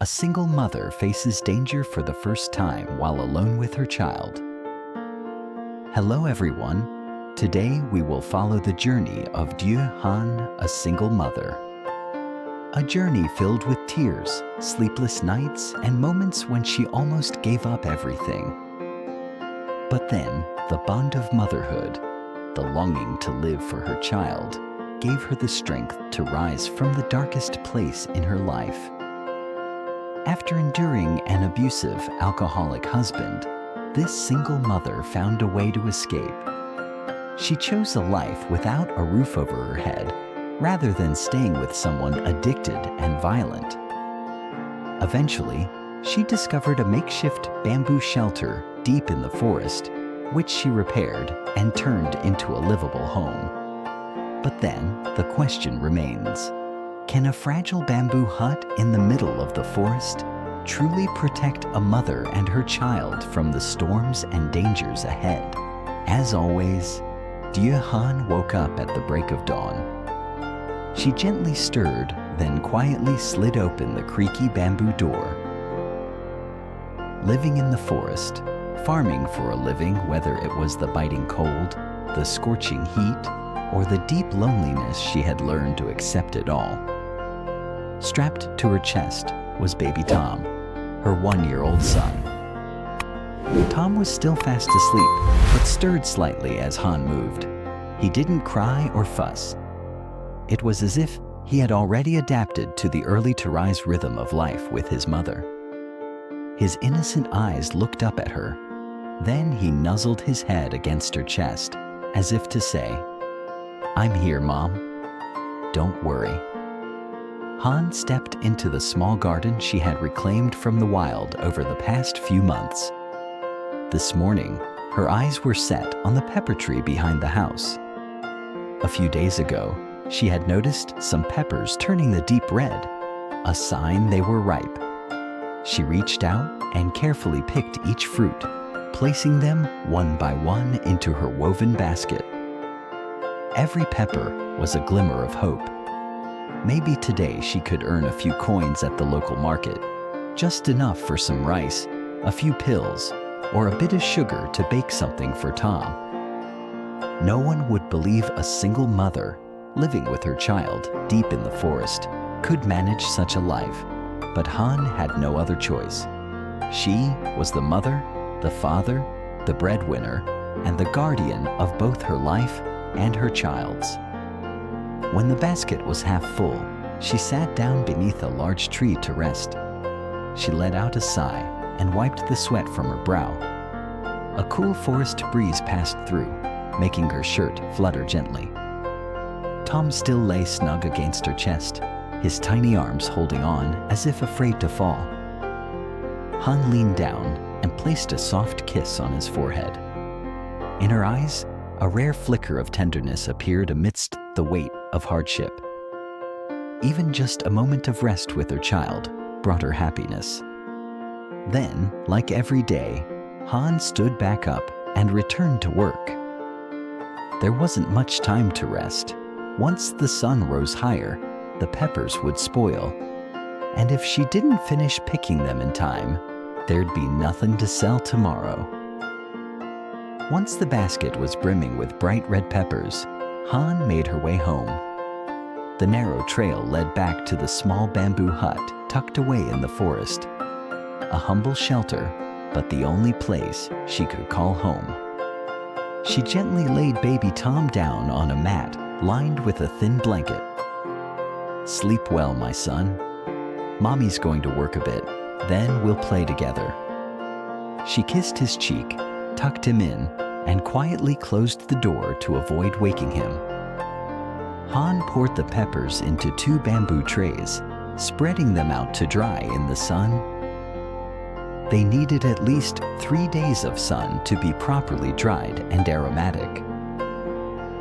a single mother faces danger for the first time while alone with her child. Hello everyone. Today we will follow the journey of Dieuhan, a single mother. A journey filled with tears, sleepless nights, and moments when she almost gave up everything. But then, the bond of motherhood, the longing to live for her child, gave her the strength to rise from the darkest place in her life. After enduring an abusive, alcoholic husband, this single mother found a way to escape. She chose a life without a roof over her head, rather than staying with someone addicted and violent. Eventually, she discovered a makeshift bamboo shelter deep in the forest, which she repaired and turned into a livable home. But then, the question remains, can a fragile bamboo hut in the middle of the forest truly protect a mother and her child from the storms and dangers ahead? As always, Dieuhan woke up at the break of dawn. She gently stirred, then quietly slid open the creaky bamboo door. Living in the forest, farming for a living, whether it was the biting cold, the scorching heat, or the deep loneliness, she had learned to accept it all. Strapped to her chest was baby Tom, her 1-year-old son. Tom was still fast asleep, but stirred slightly as Han moved. He didn't cry or fuss. It was as if he had already adapted to the early-to-rise rhythm of life with his mother. His innocent eyes looked up at her. Then he nuzzled his head against her chest, as if to say, "I'm here, Mom. Don't worry." Han stepped into the small garden she had reclaimed from the wild over the past few months. This morning, her eyes were set on the pepper tree behind the house. A few days ago, she had noticed some peppers turning the deep red, a sign they were ripe. She reached out and carefully picked each fruit, placing them one by one into her woven basket. Every pepper was a glimmer of hope. Maybe today she could earn a few coins at the local market, just enough for some rice, a few pills, or a bit of sugar to bake something for Tom. No one would believe a single mother, living with her child deep in the forest, could manage such a life, but Han had no other choice. She was the mother, the father, the breadwinner, and the guardian of both her life and her child's. When the basket was half full, she sat down beneath a large tree to rest. She let out a sigh and wiped the sweat from her brow. A cool forest breeze passed through, making her shirt flutter gently. Tom still lay snug against her chest, his tiny arms holding on as if afraid to fall. Han leaned down and placed a soft kiss on his forehead. In her eyes, a rare flicker of tenderness appeared amidst the weight of hardship. Even just a moment of rest with her child brought her happiness. Then, like every day, Han stood back up and returned to work. There wasn't much time to rest. Once the sun rose higher, the peppers would spoil, and if she didn't finish picking them in time, there'd be nothing to sell tomorrow. Once the basket was brimming with bright red peppers, Han made her way home. The narrow trail led back to the small bamboo hut tucked away in the forest. A humble shelter, but the only place she could call home. She gently laid baby Tom down on a mat lined with a thin blanket. "Sleep well, my son. Mommy's going to work a bit, then we'll play together." She kissed his cheek, tucked him in, and quietly closed the door to avoid waking him. Han poured the peppers into 2 bamboo trays, spreading them out to dry in the sun. They needed at least 3 days of sun to be properly dried and aromatic.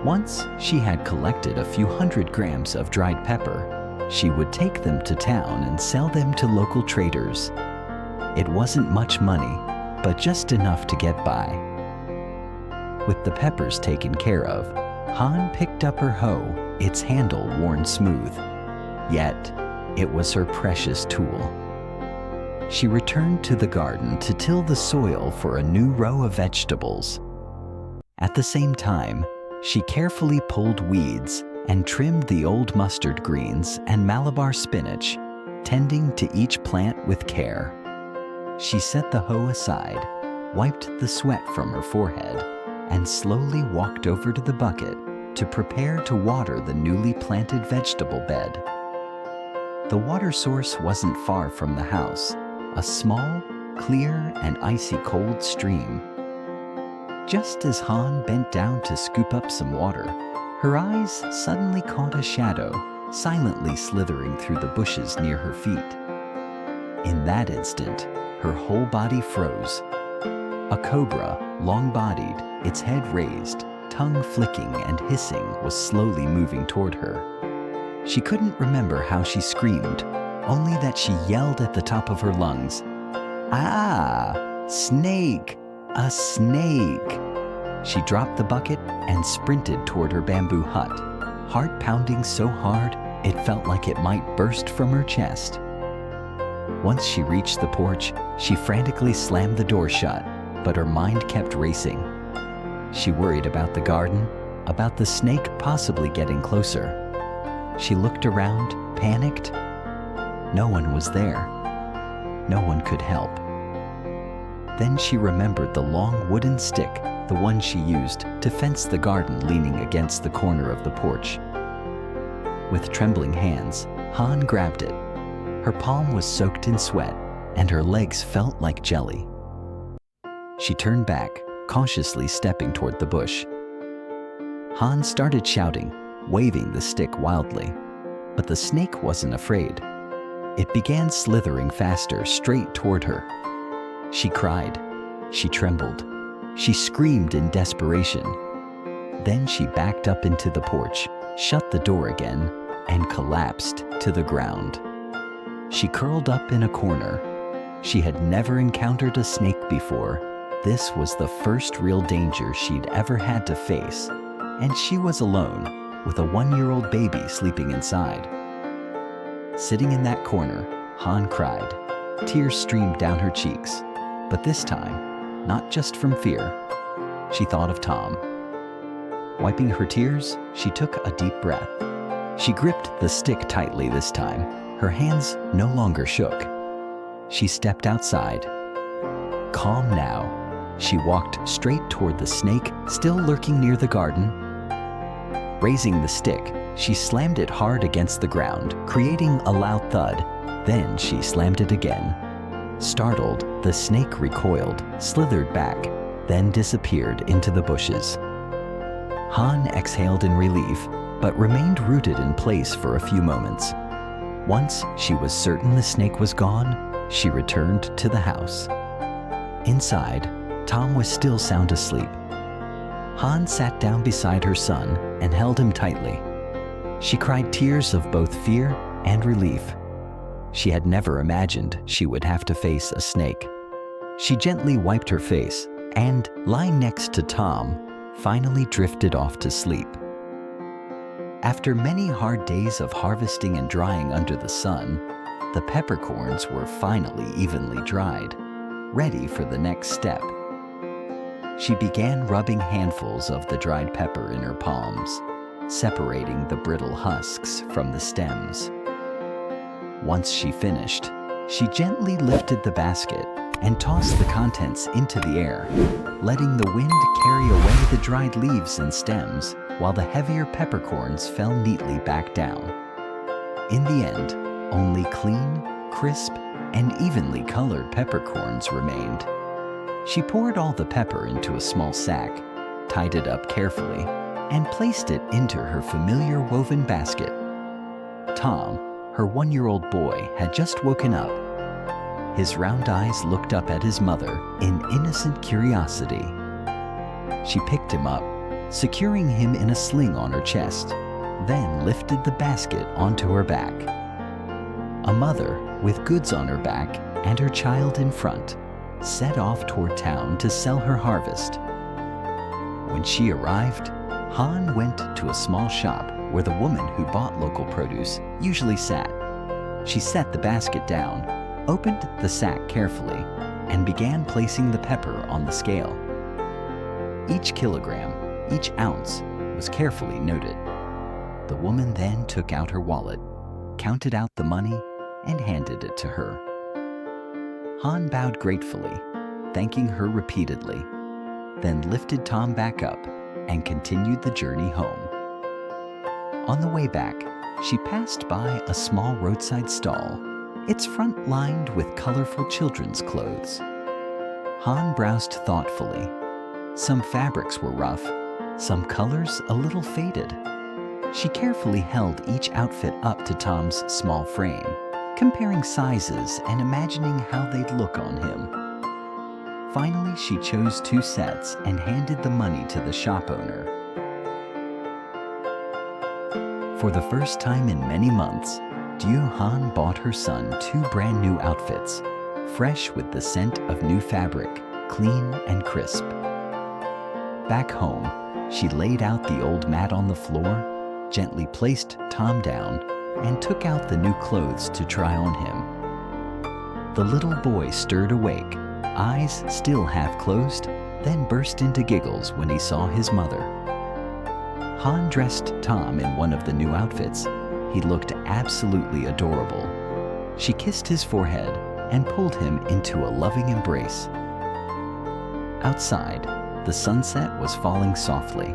Once she had collected a few 100 grams of dried pepper, she would take them to town and sell them to local traders. It wasn't much money, but just enough to get by. With the peppers taken care of, Han picked up her hoe, its handle worn smooth. Yet, it was her precious tool. she returned to the garden to till the soil for a new row of vegetables. At the same time, she carefully pulled weeds and trimmed the old mustard greens and Malabar spinach, tending to each plant with care. She set the hoe aside, wiped the sweat from her forehead, and slowly walked over to the bucket to prepare to water the newly planted vegetable bed. The water source wasn't far from the house, a small, clear, and icy cold stream. Just as Han bent down to scoop up some water, her eyes suddenly caught a shadow silently slithering through the bushes near her feet. In that instant, her whole body froze. A cobra, long-bodied, its head raised, tongue flicking and hissing, was slowly moving toward her. She couldn't remember how she screamed, only that she yelled at the top of her lungs, "Ah! Snake! A snake!" She dropped the bucket and sprinted toward her bamboo hut, heart pounding so hard it felt like it might burst from her chest. Once she reached the porch, she frantically slammed the door shut, but her mind kept racing. She worried about the garden, about the snake possibly getting closer. She looked around, panicked. No one was there. No one could help. Then she remembered the long wooden stick, the one she used to fence the garden, leaning against the corner of the porch. With trembling hands, Han grabbed it. Her palm was soaked in sweat, and her legs felt like jelly. She turned back, cautiously stepping toward the bush. Han started shouting, waving the stick wildly, but the snake wasn't afraid. It began slithering faster, straight toward her. She cried. She trembled. She screamed in desperation. Then she backed up into the porch, shut the door again, and collapsed to the ground. She curled up in a corner. She had never encountered a snake before. This was the first real danger she'd ever had to face, and she was alone, with a 1-year-old baby sleeping inside. Sitting in that corner, Han cried. Tears streamed down her cheeks, but this time, not just from fear. She thought of Tom. Wiping her tears, she took a deep breath. She gripped the stick tightly this time. Her hands no longer shook. She stepped outside. Calm now, she walked straight toward the snake, still lurking near the garden. Raising the stick, she slammed it hard against the ground, creating a loud thud. Then she slammed it again. Startled, the snake recoiled, slithered back, then disappeared into the bushes. Han exhaled in relief, but remained rooted in place for a few moments. Once she was certain the snake was gone, she returned to the house. Inside, Tom was still sound asleep. Han sat down beside her son and held him tightly. She cried tears of both fear and relief. She had never imagined she would have to face a snake. She gently wiped her face and, lying next to Tom, finally drifted off to sleep. After many hard days of harvesting and drying under the sun, the peppercorns were finally evenly dried, ready for the next step. She began rubbing handfuls of the dried pepper in her palms, separating the brittle husks from the stems. Once she finished, she gently lifted the basket and tossed the contents into the air, letting the wind carry away the dried leaves and stems, while the heavier peppercorns fell neatly back down. In the end, only clean, crisp, and evenly colored peppercorns remained. She poured all the pepper into a small sack, tied it up carefully, and placed it into her familiar woven basket. Tom, her 1-year-old boy, had just woken up. His round eyes looked up at his mother in innocent curiosity. She picked him up, securing him in a sling on her chest, then lifted the basket onto her back. A mother, with goods on her back and her child in front, set off toward town to sell her harvest. When she arrived, Han went to a small shop where the woman who bought local produce usually sat. She set the basket down, opened the sack carefully, and began placing the pepper on the scale. Each kilogram, each ounce, was carefully noted. The woman then took out her wallet, counted out the money, and handed it to her. Han bowed gratefully, thanking her repeatedly, then lifted Tom back up and continued the journey home. On the way back, she passed by a small roadside stall, its front lined with colorful children's clothes. Han browsed thoughtfully. Some fabrics were rough, some colors a little faded. She carefully held each outfit up to Tom's small frame, comparing sizes and imagining how they'd look on him. Finally, she chose 2 sets and handed the money to the shop owner. For the first time in many months, Dieuhan bought her son 2 brand new outfits, fresh with the scent of new fabric, clean and crisp. Back home, she laid out the old mat on the floor, gently placed Tom down, and took out the new clothes to try on him. The little boy stirred awake, eyes still half closed, then burst into giggles when he saw his mother. Han dressed Tom in one of the new outfits. He looked absolutely adorable. She kissed his forehead and pulled him into a loving embrace. Outside, the sunset was falling softly.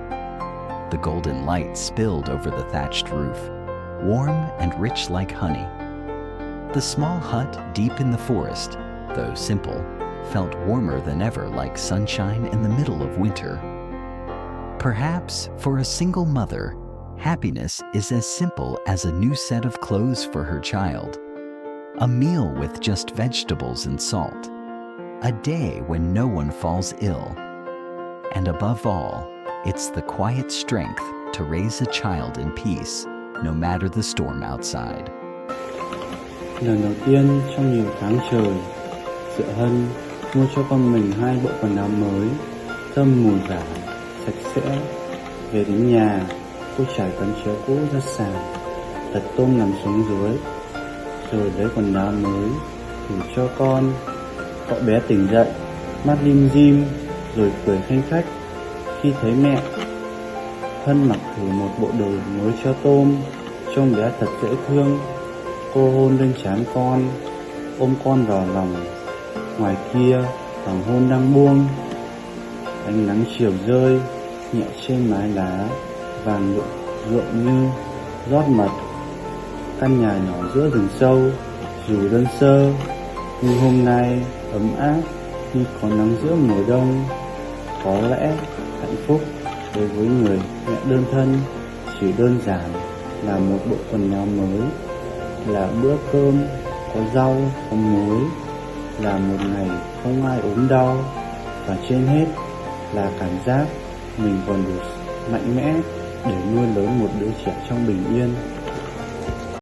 The golden light spilled over the thatched roof, warm and rich like honey. The small hut deep in the forest, though simple, felt warmer than ever, like sunshine in the middle of winter. Perhaps for a single mother, happiness is as simple as a new set of clothes for her child, a meal with just vegetables and salt, a day when no one falls ill, and above all, it's the quiet strength to raise a child in peace, no matter the storm outside. Lần đầu tiên trong nhiều tháng trời, Diệu Hân mua cho con mình 2 bộ quần áo mới, thơm mùi vải, sạch sẽ. Về đến nhà, cô trải tấm chiếu cũ ra sàn, đặt tôm nằm xuống dưới, rồi lấy quần áo mới thử cho con. Cậu bé tỉnh dậy, mắt lim dim, rồi cười khanh khách khi thấy mẹ. Hân mặc thử một bộ đồ mới cho tôm, trông bé thật dễ thương. Cô hôn lên trán con, ôm con vào lòng. Ngoài kia, hoàng hôn đang buông, ánh nắng chiều rơi nhẹ trên mái lá vàng rộn như rót mật. Căn nhà nhỏ giữa rừng sâu, dù đơn sơ, nhưng hôm nay ấm áp như có nắng giữa mùa đông. Có lẽ hạnh phúc đối với người mẹ đơn thân chỉ đơn giản là một bộ quần áo mới, là bữa cơm có rau có muối, là một ngày không ai ốm đau, và trên hết là cảm giác mình còn đủ mạnh mẽ để nuôi lớn một đứa trẻ trong bình yên.